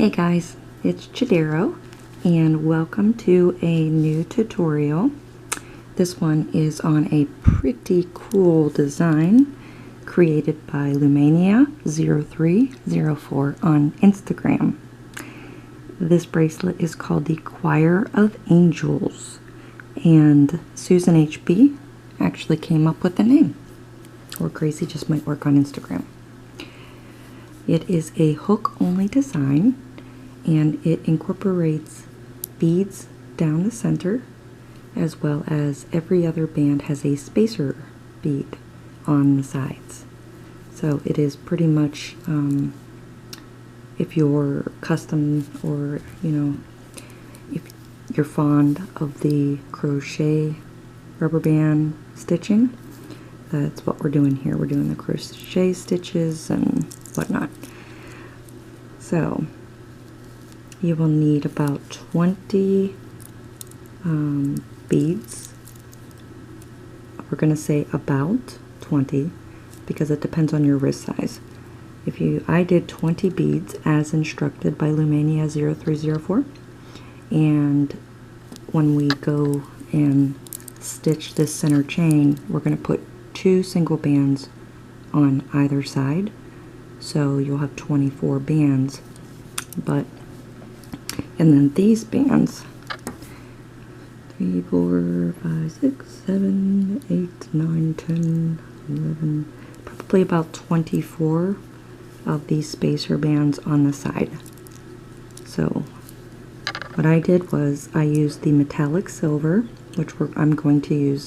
Hey guys, it's Chodaros and welcome to a new tutorial. This one is on a pretty cool design created by Lumania0304 on Instagram. This bracelet is called the Choir of Angels, and Susan HB actually came up with the name. Or Gracie just might work on Instagram. It is a hook-only design, and it incorporates beads down the center, as well as every other band has a spacer bead on the sides. So it is pretty much, if you're custom or, if you're fond of the crochet rubber band stitching, that's what we're doing here. We're doing the crochet stitches and whatnot. So you will need about 20 beads. We're going to say about 20 because it depends on your wrist size. I did 20 beads as instructed by Lumania0304, and when we go and stitch this center chain, we're going to put 2 single bands on either side, so you'll have 24 bands. And then these bands, 3, 4, 5, 6, 7, 8, 9, 10, 11, probably about 24 of these spacer bands on the side. So what I did was I used the metallic silver, which I'm going to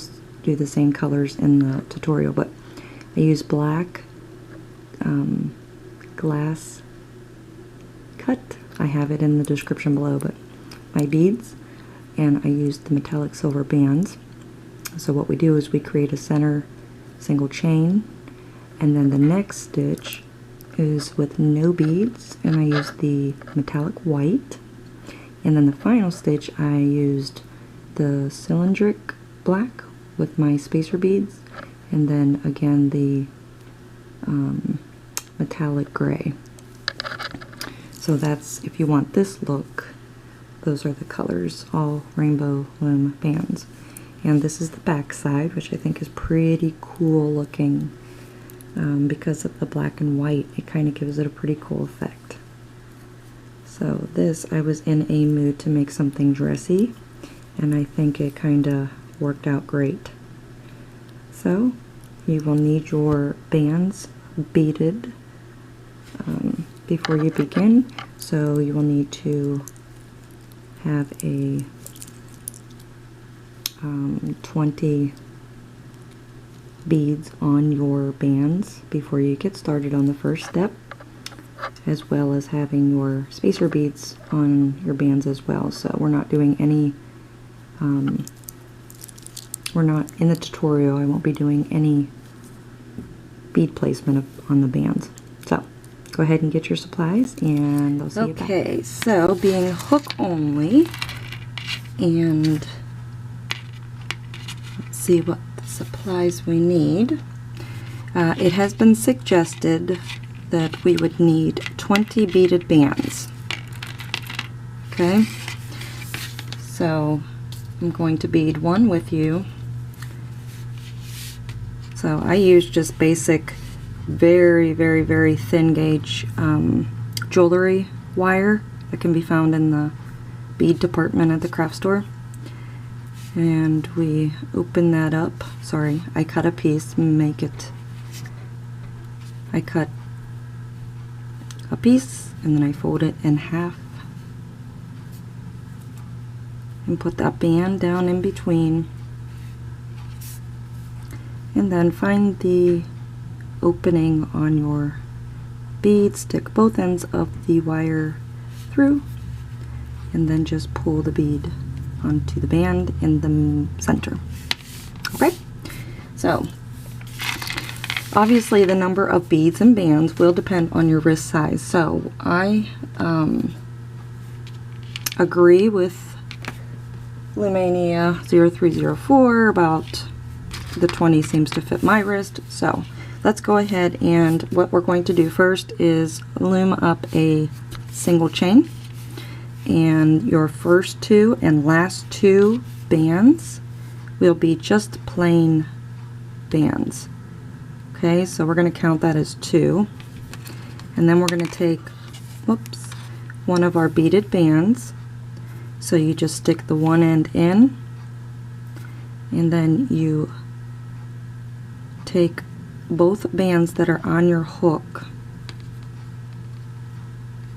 do the same colors in the tutorial, but I used black glass cut. I have it in the description below, but my beads, and I used the metallic silver bands. So what we do is we create a center single chain, and then the next stitch is with no beads, and I used the metallic white, and then the final stitch I used the cylindric black with my spacer beads, and then again the metallic gray. So that's, if you want this look, those are the colors, all rainbow loom bands. And this is the back side, which I think is pretty cool looking. Because of the black and white, it kind of gives it a pretty cool effect. So this, I was in a mood to make something dressy, and I think it kind of worked out great. So you will need your bands beaded before you begin. So you will need to have a 20 beads on your bands before you get started on the first step, as well as having your spacer beads on your bands as well. So we're not doing any, we're not in the tutorial, I won't be doing any bead placement on the bands. So go ahead and get your supplies, and I'll see you back. Okay, so being hook only, and let's see what supplies we need. It has been suggested that we would need 20 beaded bands. Okay, so I'm going to bead one with you. So I use just basic, very, very, very thin gauge jewelry wire that can be found in the bead department at the craft store. And we open that up. Sorry, I cut a piece, I cut a piece and then I fold it in half and put that band down in between, and then find the opening on your bead, stick both ends of the wire through, and then just pull the bead onto the band in the center. Okay, so obviously the number of beads and bands will depend on your wrist size. So I agree with Lumania0304 about the 20 seems to fit my wrist. So let's go ahead, and what we're going to do first is loom up a single chain, and your first 2 and last 2 bands will be just plain bands. Okay, so we're going to count that as 2, and then we're going to take, whoops, one of our beaded bands. So you just stick the one end in, and then you take both bands that are on your hook,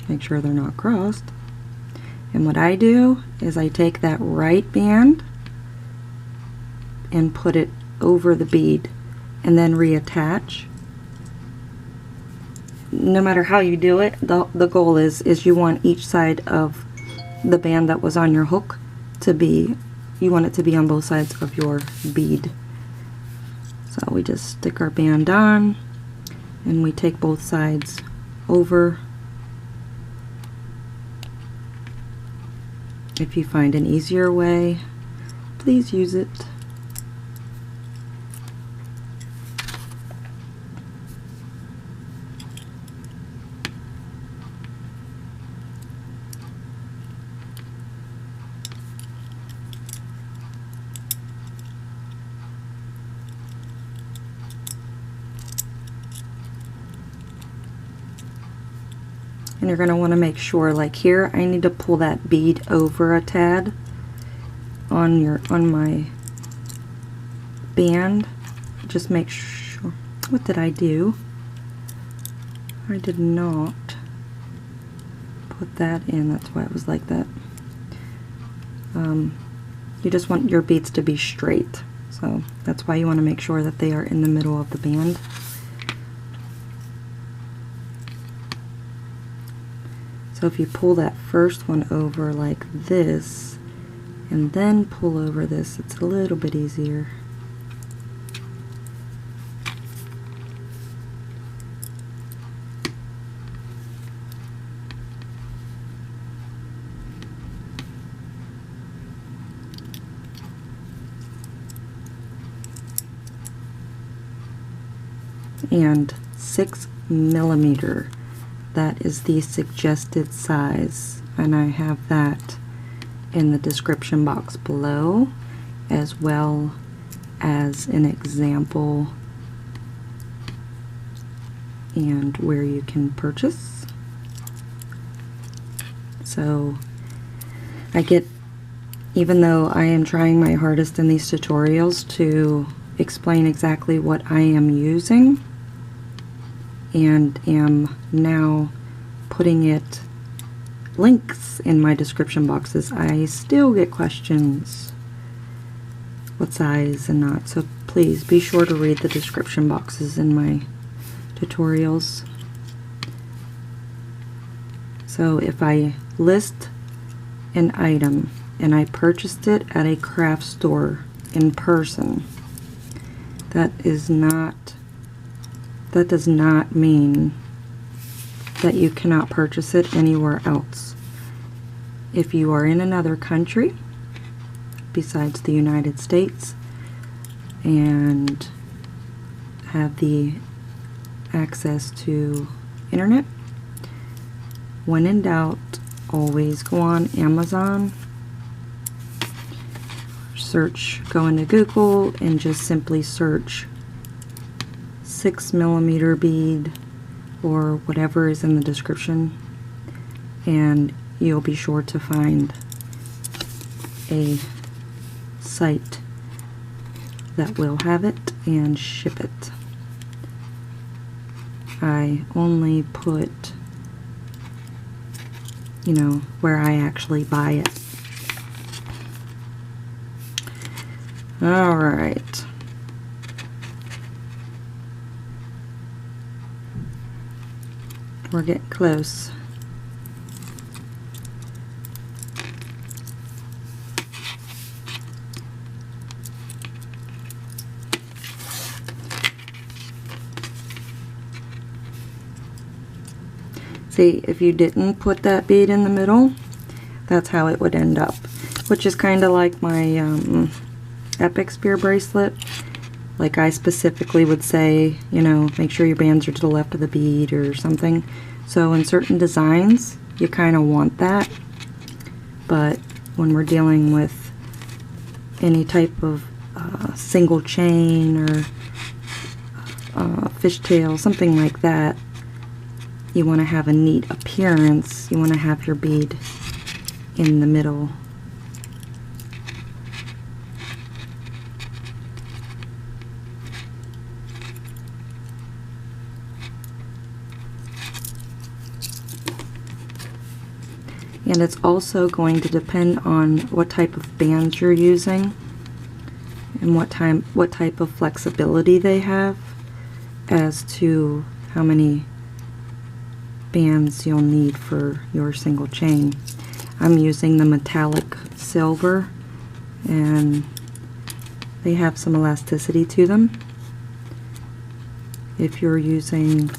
make sure they're not crossed, and what I do is I take that right band and put it over the bead and then reattach. No matter how you do it, the goal is you want each side of the band that was on your hook to be, you want it to be on both sides of your bead. So we just stick our band on and we take both sides over. If you find an easier way, please use it. And you're going to want to make sure, like here, I need to pull that bead over a tad on my band. Just make sure. What did I do? I did not put that in. That's why it was like that. You just want your beads to be straight. So that's why you want to make sure that they are in the middle of the band. So if you pull that first one over like this, and then pull over this, it's a little bit easier. And 6mm. That is the suggested size, and I have that in the description box below, as well as an example and where you can purchase. So even though I am trying my hardest in these tutorials to explain exactly what I am using, and am now putting it links in my description boxes, I still get questions what size and not. So please be sure to read the description boxes in my tutorials. So if I list an item and I purchased it at a craft store in person, that does not mean that you cannot purchase it anywhere else. If you are in another country besides the United States and have the access to internet, when in doubt, always go on Amazon, go into Google and just simply search 6mm bead or whatever is in the description, and you'll be sure to find a site that will have it and ship it. I only put, where I actually buy it. Alright. We're getting close. See, if you didn't put that bead in the middle, that's how it would end up. Which is kind of like my Epic Spear bracelet. Like I specifically would say, make sure your bands are to the left of the bead or something. So in certain designs, you kind of want that, but when we're dealing with any type of single chain or fishtail, something like that, you want to have a neat appearance. You want to have your bead in the middle. And it's also going to depend on what type of bands you're using and what type of flexibility they have as to how many bands you'll need for your single chain. I'm using the metallic silver, and they have some elasticity to them. If you're using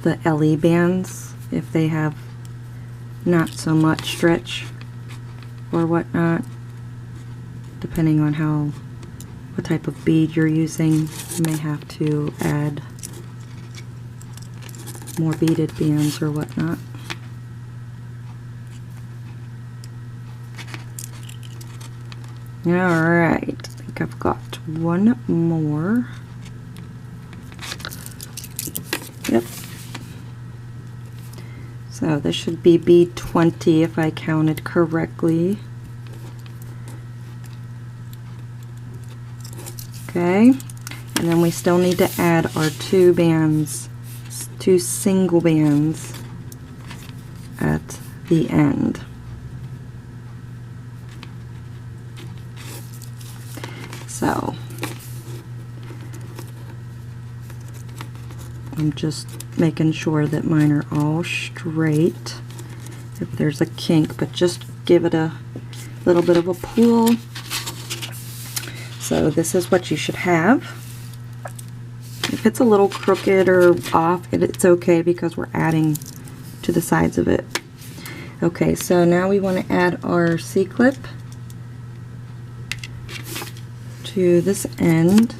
the LE bands, if they have not so much stretch or whatnot, depending on what type of bead you're using, you may have to add more beaded bands or whatnot. Alright, I think I've got one more. Yep. So this should be bead 20 if I counted correctly. Okay, and then we still need to add our two single bands at the end. So I'm just making sure that mine are all straight. If there's a kink, but just give it a little bit of a pull. So this is what you should have. If it's a little crooked or off, it's okay because we're adding to the sides of it. Okay, so now we want to add our C-clip to this end,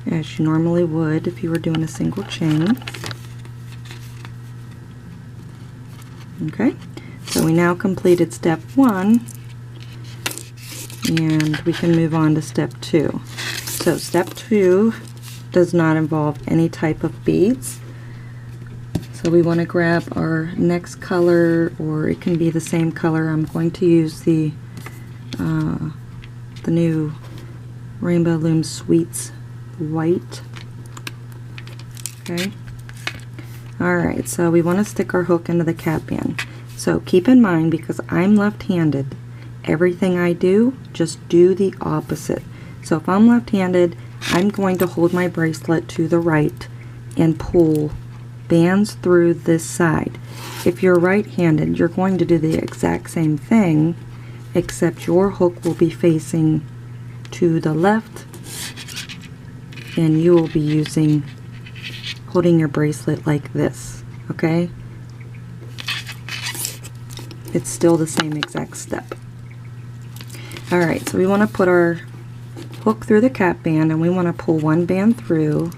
as you normally would if you were doing a single chain. Okay, so we now completed step 1, and we can move on to step 2. So step 2 does not involve any type of beads. So we want to grab our next color, or it can be the same color. I'm going to use the new Rainbow Loom Sweets white. Okay. Alright, so we want to stick our hook into the cap band. So keep in mind, because I'm left-handed, everything I do, just do the opposite. So if I'm left-handed, I'm going to hold my bracelet to the right and pull bands through this side. If you're right-handed, you're going to do the exact same thing, except your hook will be facing to the left, and you will be holding your bracelet like this. Okay? It's still the same exact step. Alright, so we want to put our hook through the cap band, and we want to pull one band through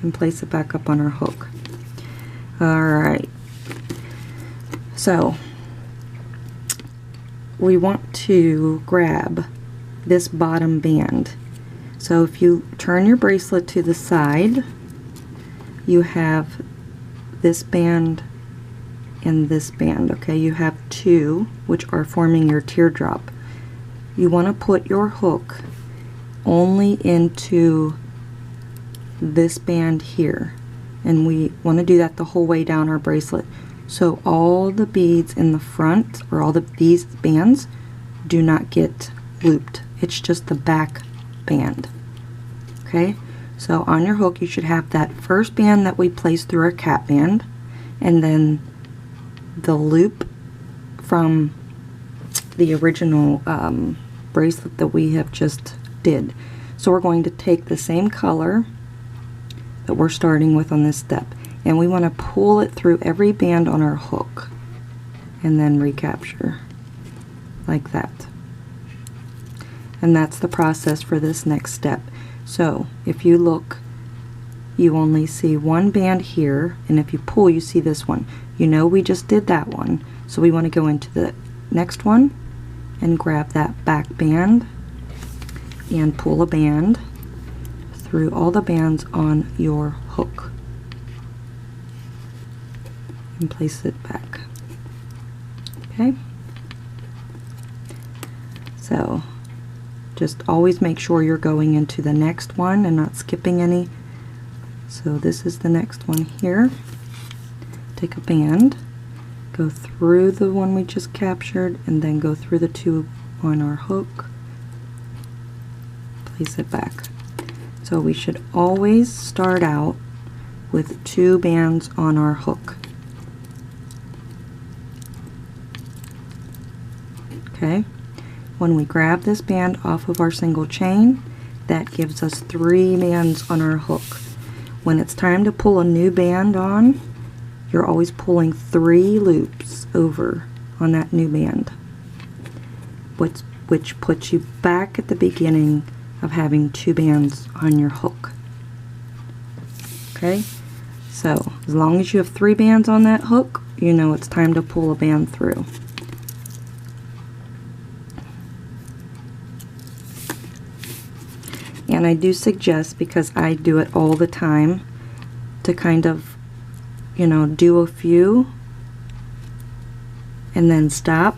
and place it back up on our hook. Alright, so we want to grab this bottom band. So if you turn your bracelet to the side, you have this band and this band. Okay, you have two, which are forming your teardrop. You want to put your hook only into this band here, and we want to do that the whole way down our bracelet. So all the beads in the front, or these bands, do not get looped. It's just the back band. Okay, so on your hook you should have that first band that we placed through our cap band, and then the loop from the original bracelet that we have just did. So we're going to take the same color that we're starting with on this step, and we want to pull it through every band on our hook and then recapture like that. And that's the process for this next step. So if you look you only see one band here, and if you pull, you see this one. You know we just did that one, so we want to go into the next one and grab that back band and pull a band through all the bands on your hook and place it back. Okay, so just always make sure you're going into the next one and not skipping any. So this is the next one here. Take a band, go through the one we just captured, and then go through the two on our hook, place it back. So we should always start out with 2 bands on our hook. Okay, when we grab this band off of our single chain, that gives us 3 bands on our hook. When it's time to pull a new band on, you're always pulling 3 loops over on that new band, which puts you back at the beginning of having 2 bands on your hook. Okay, so as long as you have 3 bands on that hook, you know it's time to pull a band through. And I do suggest, because I do it all the time, to kind of, you know, do a few and then stop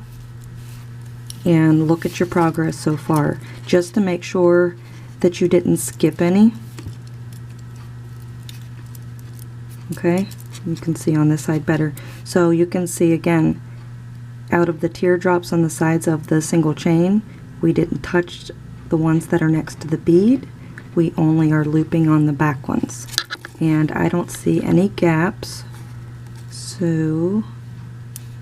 and look at your progress so far, just to make sure that you didn't skip any. Okay, you can see on this side better. So you can see again, out of the teardrops on the sides of the single chain, we didn't touch the ones that are next to the bead. We only are looping on the back ones. And I don't see any gaps, so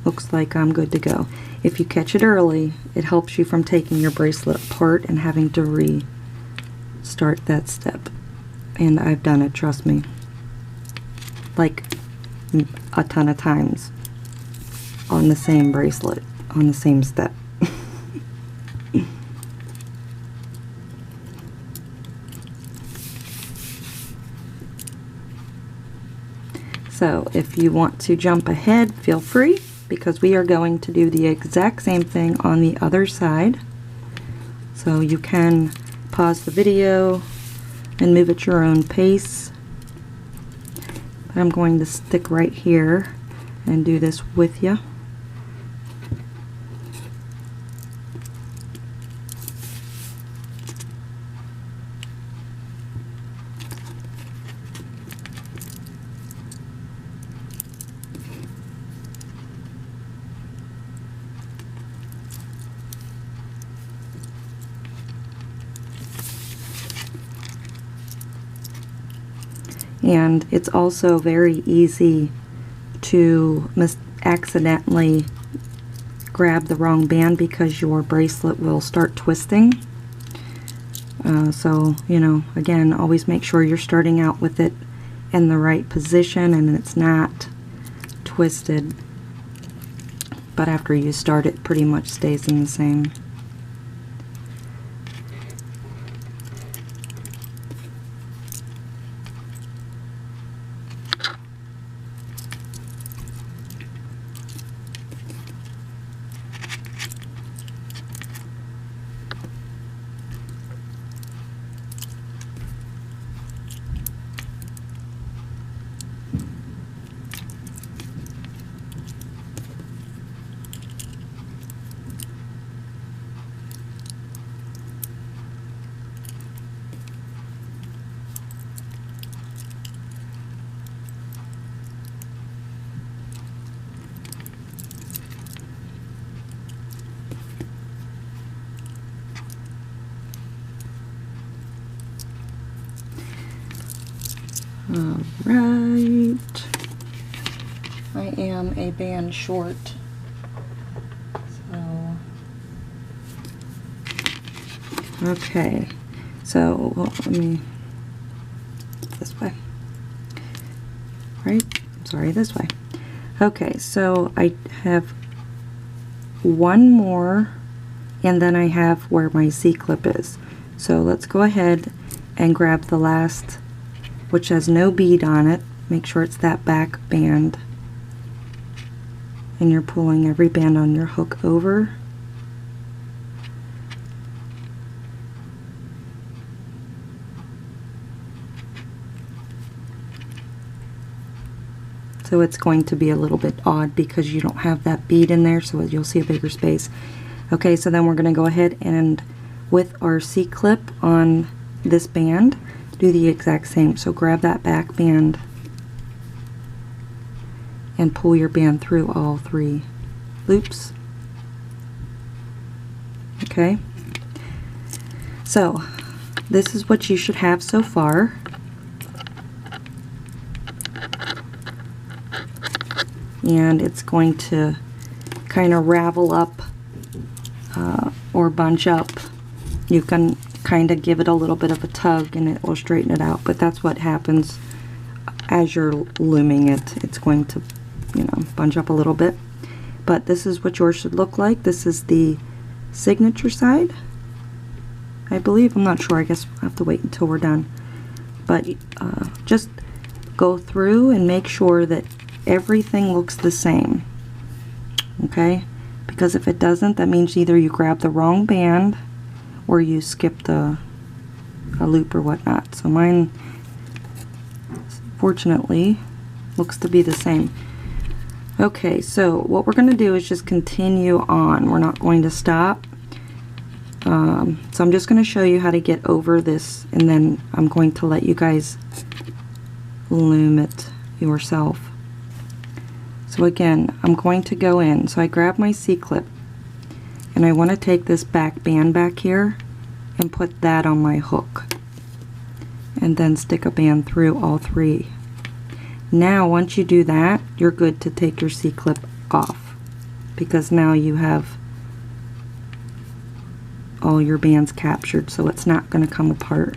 looks like I'm good to go. If you catch it early, it helps you from taking your bracelet apart and having to restart that step. And I've done it, trust me, like a ton of times on the same bracelet, on the same step. So if you want to jump ahead, feel free, because we are going to do the exact same thing on the other side. So you can pause the video and move at your own pace. But I'm going to stick right here and do this with you. And it's also very easy to accidentally grab the wrong band, because your bracelet will start twisting. So, you know, again, always make sure you're starting out with it in the right position and it's not twisted. But after you start, it pretty much stays in the same. Alright, I am a band short, so okay, so let me this way, right? I'm sorry, this way. Okay, so I have one more, and then I have where my C-clip is. So let's go ahead and grab the last which has no bead on it. Make sure it's that back band. And you're pulling every band on your hook over. So it's going to be a little bit odd because you don't have that bead in there, so you'll see a bigger space. Okay, so then we're going to go ahead and with our C-clip on this band, do the exact same. So grab that back band and pull your band through all 3 loops. Okay, so this is what you should have so far. And it's going to kind of ravel up or bunch up. You can kind of give it a little bit of a tug and it will straighten it out, but that's what happens as you're looming it. It's going to, you know, bunch up a little bit. But this is what yours should look like. This is the signature side, I believe. I'm not sure. I guess I'll have to wait until we're done. But just go through and make sure that everything looks the same. Okay? Because if it doesn't, that means either you grab the wrong band or you skipped a loop or whatnot. So mine, fortunately, looks to be the same. Okay, so what we're going to do is just continue on. We're not going to stop. So I'm just going to show you how to get over this, and then I'm going to let you guys loom it yourself. So again, I'm going to go in. So I grab my C-clip, and I want to take this back band back here and put that on my hook, and then stick a band through all 3. Now once you do that, you're good to take your C-clip off, because now you have all your bands captured, so it's not going to come apart.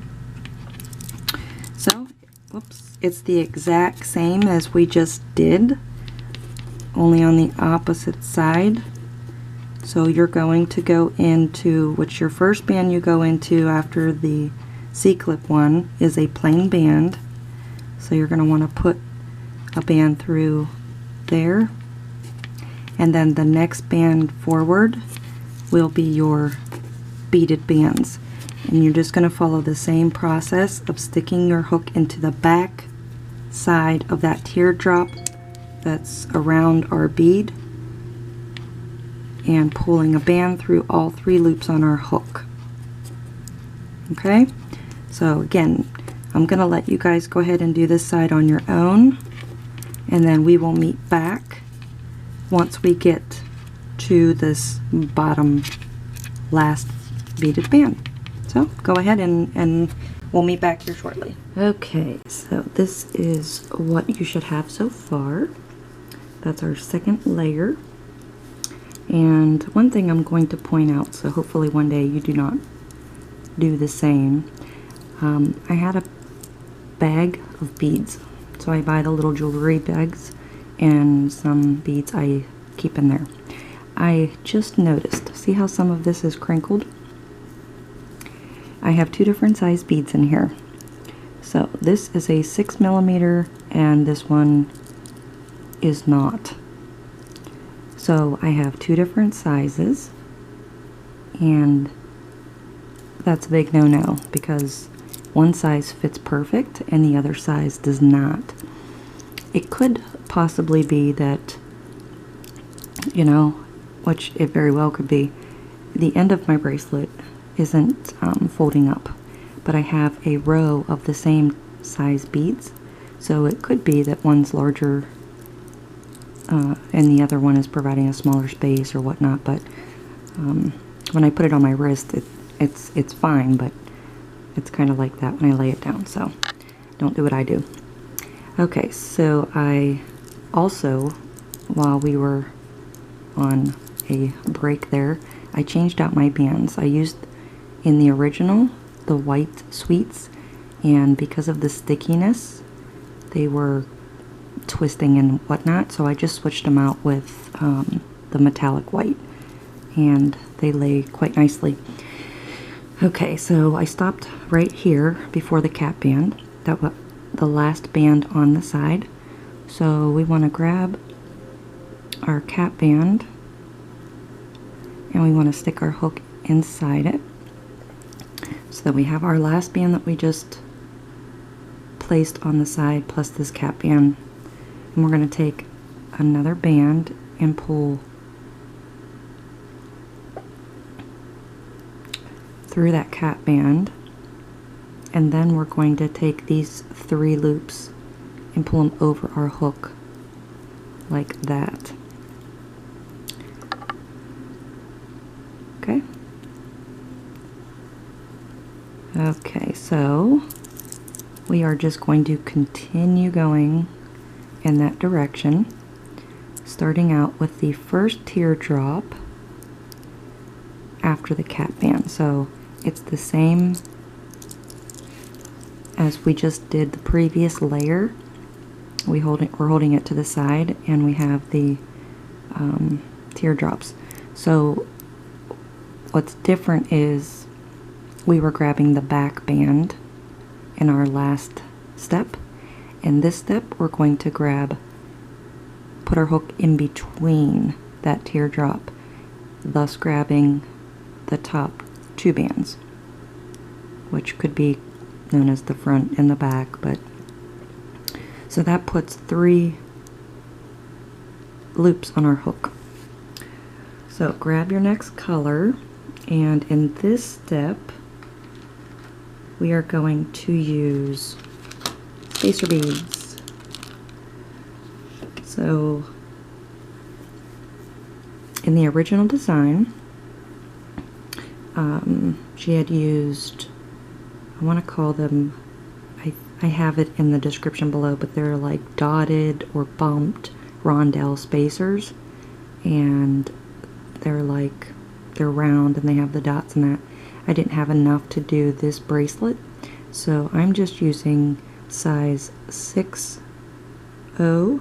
So, whoops, it's the exact same as we just did, only on the opposite side. So you're going to go into, which your first band you go into after the C-clip one is a plain band. So you're going to want to put a band through there, and then the next band forward will be your beaded bands, and you're just going to follow the same process of sticking your hook into the back side of that teardrop that's around our bead and pulling a band through all 3 loops on our hook. Okay, so again, I'm going to let you guys go ahead and do this side on your own, and then we will meet back once we get to this bottom last beaded band. So go ahead and we'll meet back here shortly. Okay, so this is what you should have so far. That's our second layer. And one thing I'm going to point out, so hopefully one day you do not do the same. I had a bag of beads. So I buy the little jewelry bags, and some beads I keep in there. I just noticed, see how some of this is crinkled? I have 2 different size beads in here. So this is a 6mm and this one is not. So I have 2 different sizes, and that's a big no-no because one size fits perfect and the other size does not. It could possibly be that, you know, which it very well could be, the end of my bracelet isn't folding up, but I have a row of the same size beads, so it could be that one's larger and the other one is providing a smaller space or whatnot. But when I put it on my wrist, it's fine, but it's kind of like that when I lay it down, so don't do what I do. Okay, so I also, while we were on a break there, I changed out my bands. I used in the original the white sweets, and because of the stickiness they were twisting and whatnot, so I just switched them out with the metallic white, and they lay quite nicely. Okay, so I stopped right here before the cap band. That the last band on the side. So we want to grab our cap band and we want to stick our hook inside it so that we have our last band that we just placed on the side plus this cap band. And we're going to take another band and pull through that cap band, and then we're going to take these 3 loops and pull them over our hook like that. Okay. Okay, so we are just going to continue going in that direction, starting out with the first teardrop after the cap band. So it's the same as we just did the previous layer. We're holding it to the side, and we have the teardrops. So what's different is we were grabbing the back band in our last step. In this step, we're going to put our hook in between that teardrop, thus grabbing the top 2 bands, which could be known as the front and the back. But so that puts 3 loops on our hook. So grab your next color, and in this step we are going to use spacer beads. So in the original design, she had used, I want to call them, I have it in the description below, but they're like dotted or bumped rondelle spacers, and they're round and they have the dots and that. I didn't have enough to do this bracelet, so I'm just using size 6/0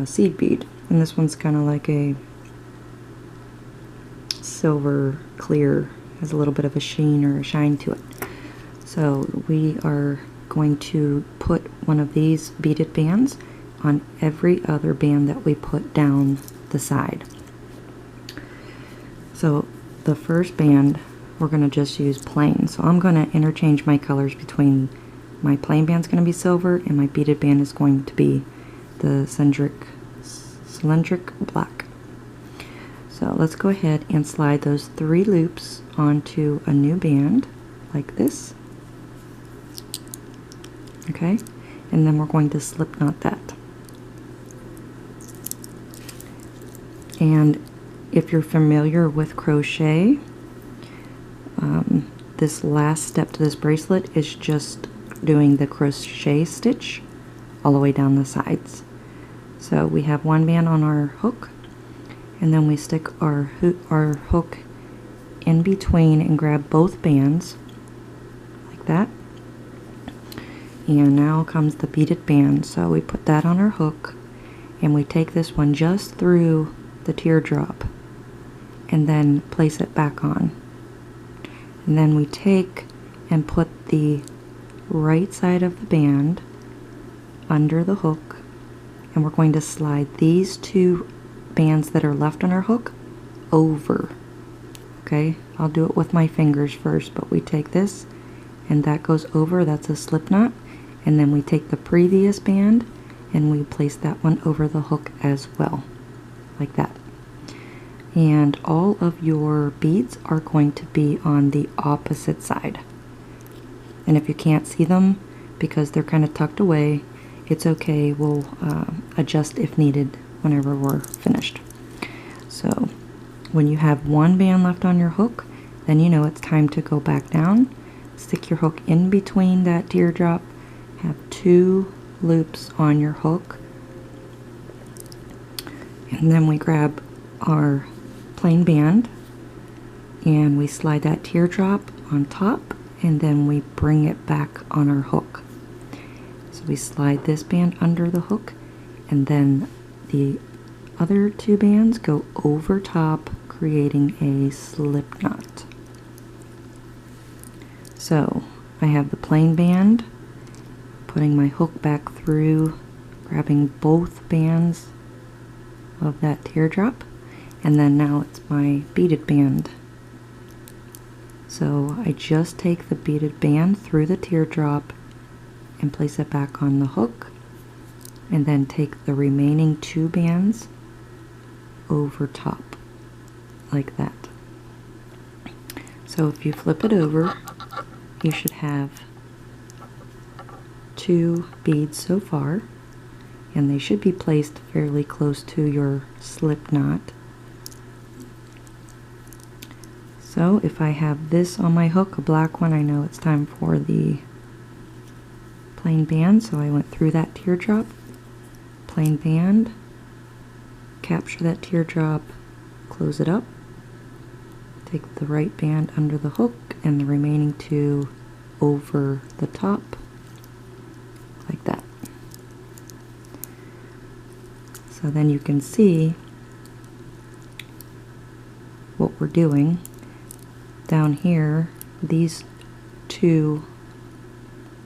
seed bead, and this one's kind of like a silver clear, has a little bit of a sheen or a shine to it. So we are going to put one of these beaded bands on every other band that we put down the side. So the first band we're going to just use plain. So I'm going to interchange my colors between my plain band's going to be silver and my beaded band is going to be the cylindric black. So let's go ahead and slide those 3 loops onto a new band like this. Okay, and then we're going to slip knot that. And if you're familiar with crochet, this last step to this bracelet is just doing the crochet stitch all the way down the sides. So we have 1 band on our hook, and then we stick our hook in between and grab both bands like that. And now comes the beaded band. So we put that on our hook, and we take this one just through the teardrop and then place it back on. And then we take and put the right side of the band under the hook, and we're going to slide these 2 bands that are left on our hook over. Okay, I'll do it with my fingers first, but we take this and that goes over, that's a slip knot, and then we take the previous band and we place that one over the hook as well, like that. And all of your beads are going to be on the opposite side. And if you can't see them because they're kind of tucked away, it's okay. We'll adjust if needed whenever we're finished. So when you have 1 band left on your hook, then you know it's time to go back down. Stick your hook in between that teardrop, have 2 loops on your hook, and then we grab our plain band and we slide that teardrop on top, and then we bring it back on our hook. So we slide this band under the hook, and then the other 2 bands go over top, creating a slip knot. So I have the plain band putting my hook back through, grabbing both bands of that teardrop, and then now it's my beaded band. So I just take the beaded band through the teardrop and place it back on the hook, and then take the remaining 2 bands over top, like that. So if you flip it over, you should have 2 beads so far, and they should be placed fairly close to your slip knot. So if I have this on my hook, a black one, I know it's time for the plain band, so I went through that teardrop, plain band, capture that teardrop, close it up, take the right band under the hook and the remaining 2 over the top, like that. So then you can see what we're doing. Down here, these 2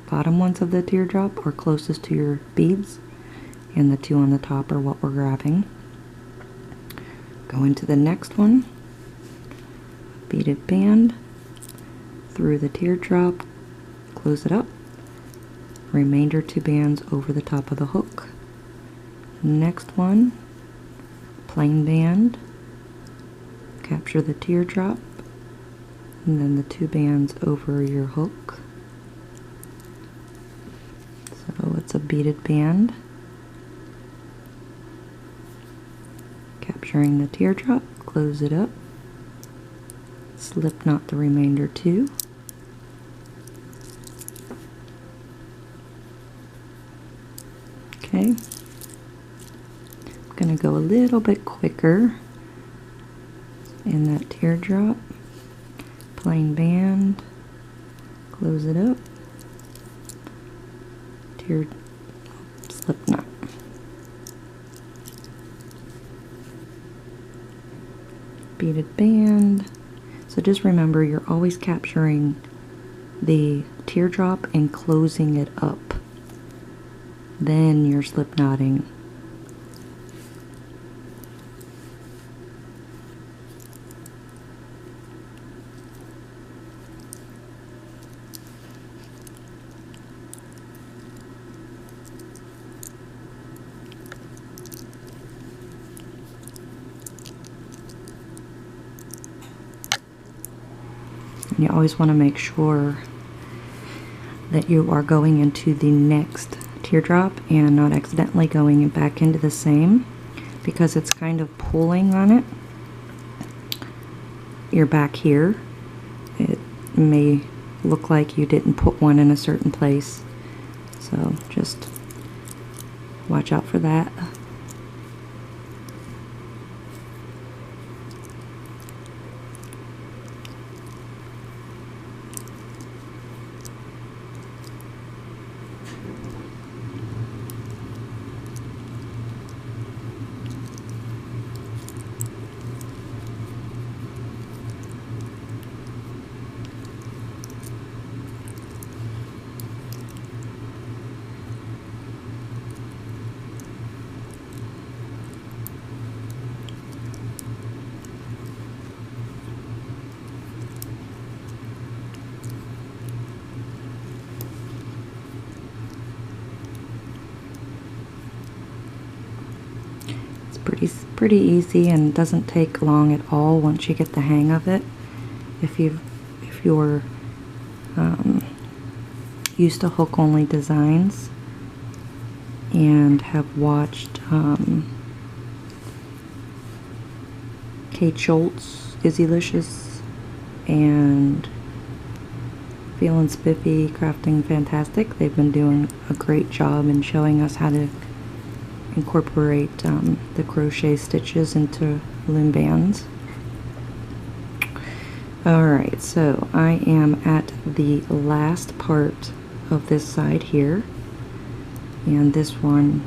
bottom ones of the teardrop are closest to your beads, and the 2 on the top are what we're grabbing. Go into the next one, beaded band, through the teardrop, close it up, remainder 2 bands over the top of the hook. Next one, plain band, capture the teardrop, and then the 2 bands over your hook. So it's a beaded band, capturing the teardrop, close it up, slip knot the remainder 2, okay. I'm going to go a little bit quicker in that teardrop, plain band, close it up, slip knot. Beaded band. So just remember, you're always capturing the teardrop and closing it up. Then you're slip knotting. And you always want to make sure that you are going into the next teardrop and not accidentally going back into the same, because it's kind of pulling on it. You're back here. It may look like you didn't put one in a certain place, so just watch out for that. Pretty easy and doesn't take long at all once you get the hang of it. If you're used to hook only designs and have watched Kate Schultz, Izzylicious, and Feelin' Spiffy Crafting Fantastic, they've been doing a great job in showing us how to incorporate the crochet stitches into loom bands. Alright, so I am at the last part of this side here, and this one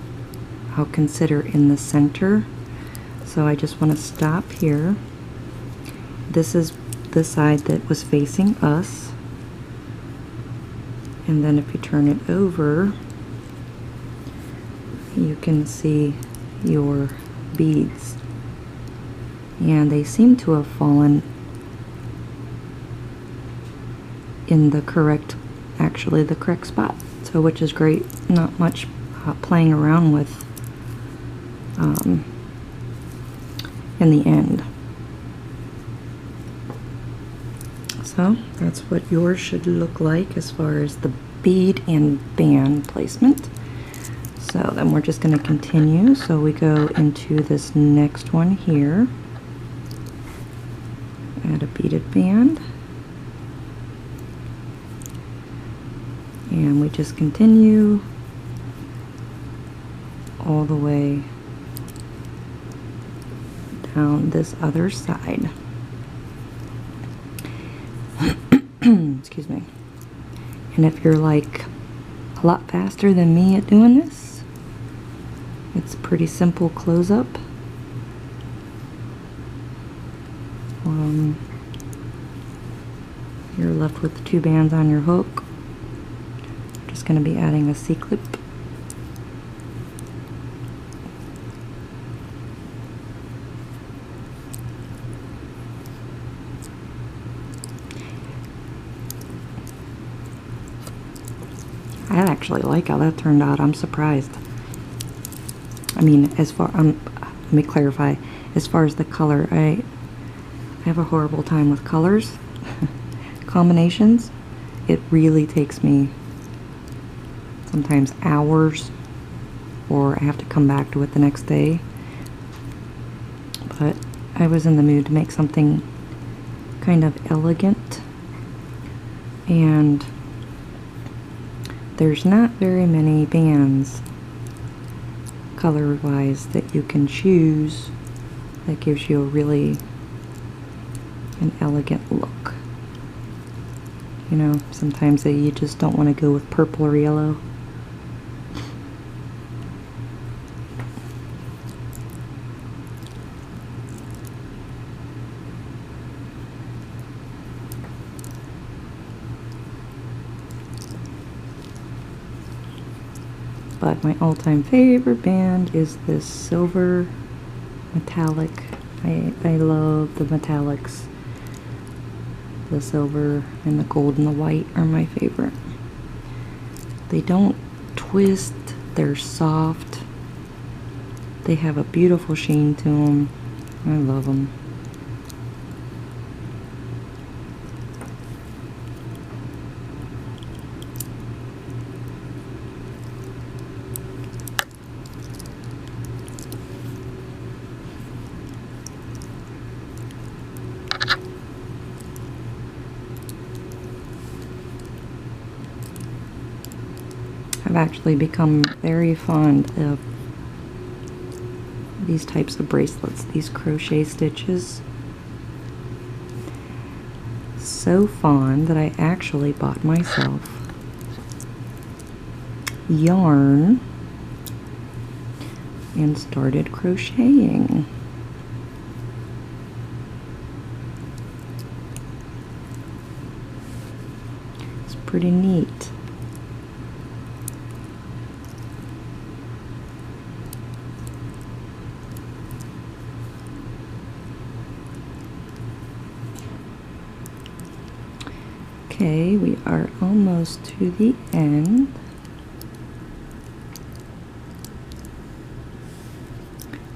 I'll consider in the center. So I just want to stop here. This is the side that was facing us, and then if you turn it over, you can see your beads, and they seem to have fallen in the correct, actually the correct spot, so which is great. Not much playing around with in the end. So that's what yours should look like as far as the bead and band placement. So then we're just going to continue. So we go into this next one here. Add a beaded band. And we just continue all the way down this other side. Excuse me. And if you're like a lot faster than me at doing this, it's a pretty simple close-up. You're left with 2 bands on your hook. Just going to be adding a C-clip. I actually like how that turned out. I'm surprised. I mean, as far let me clarify. As far as the color, I have a horrible time with colors, combinations. It really takes me sometimes hours, or I have to come back to it the next day. But I was in the mood to make something kind of elegant, and there's not very many bands color-wise that you can choose that gives you a really an elegant look. You know, sometimes you just don't want to go with purple or yellow. But my all-time favorite band is this silver metallic. I love the metallics. The silver and the gold and the white are my favorite. They don't twist, they're soft. They have a beautiful sheen to them. I love them. I've actually become very fond of these types of bracelets, these crochet stitches. So fond that I actually bought myself yarn and started crocheting. It's pretty neat. Okay, we are almost to the end.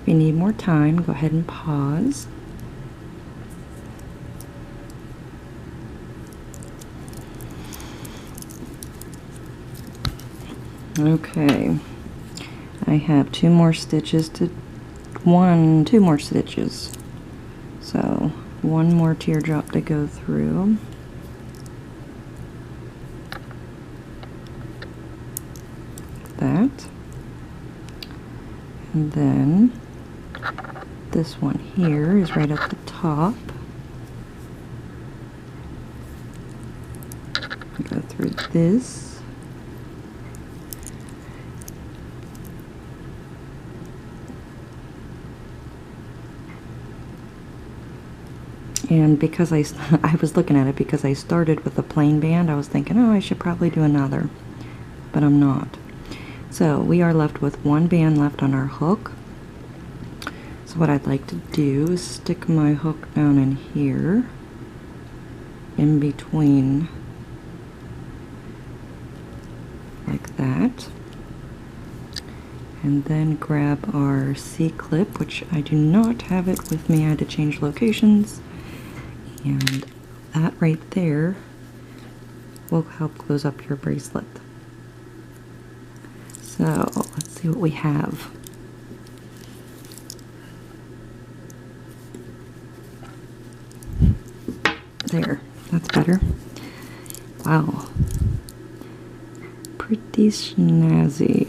If you need more time, go ahead and pause. Okay, I have two more stitches. So one more teardrop to go through. That, and then this one here is right at the top. Go through this, and because I was looking at it because I started with a plain band, I was thinking, oh, I should probably do another, but I'm not. So we are left with one band left on our hook. So what I'd like to do is stick my hook down in here, in between, like that. And then grab our C-clip, which I do not have it with me. I had to change locations. And that right there will help close up your bracelet. So let's see what we have. There, that's better. Wow. Pretty snazzy.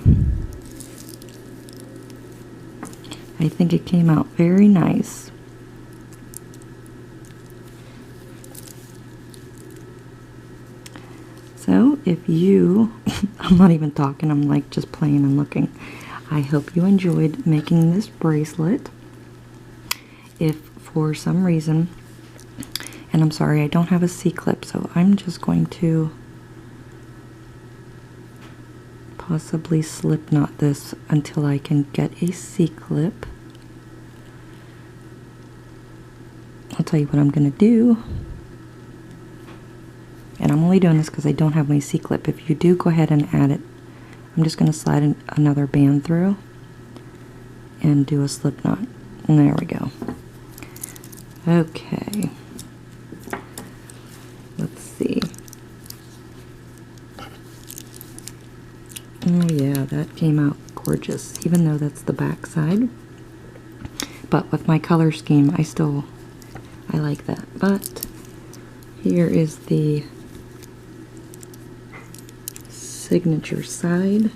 I think it came out very nice. So if you, I'm not even talking, I'm like just playing and looking. I hope you enjoyed making this bracelet. If for some reason, and I'm sorry I don't have a C-clip, so I'm just going to possibly slip knot this until I can get a C-clip. I'll tell you what I'm going to do. And I'm only doing this because I don't have my C-clip. If you do, go ahead and add it. I'm just going to slide another band through and do a slip knot. And there we go. Okay. Let's see. Oh yeah, that came out gorgeous, even though that's the back side. But with my color scheme, I like that. But here is the signature side.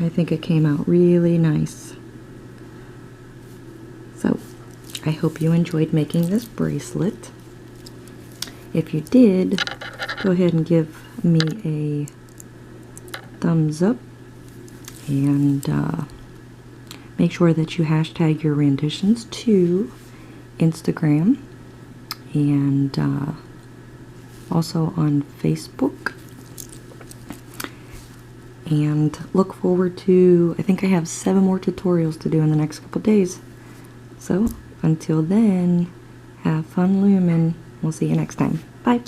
I think it came out really nice. So, I hope you enjoyed making this bracelet. If you did, go ahead and give me a thumbs up, and make sure that you hashtag your renditions to Instagram and also on Facebook. And look forward to, I think I have 7 more tutorials to do in the next couple days. So until then, have fun looming. We'll see you next time. Bye.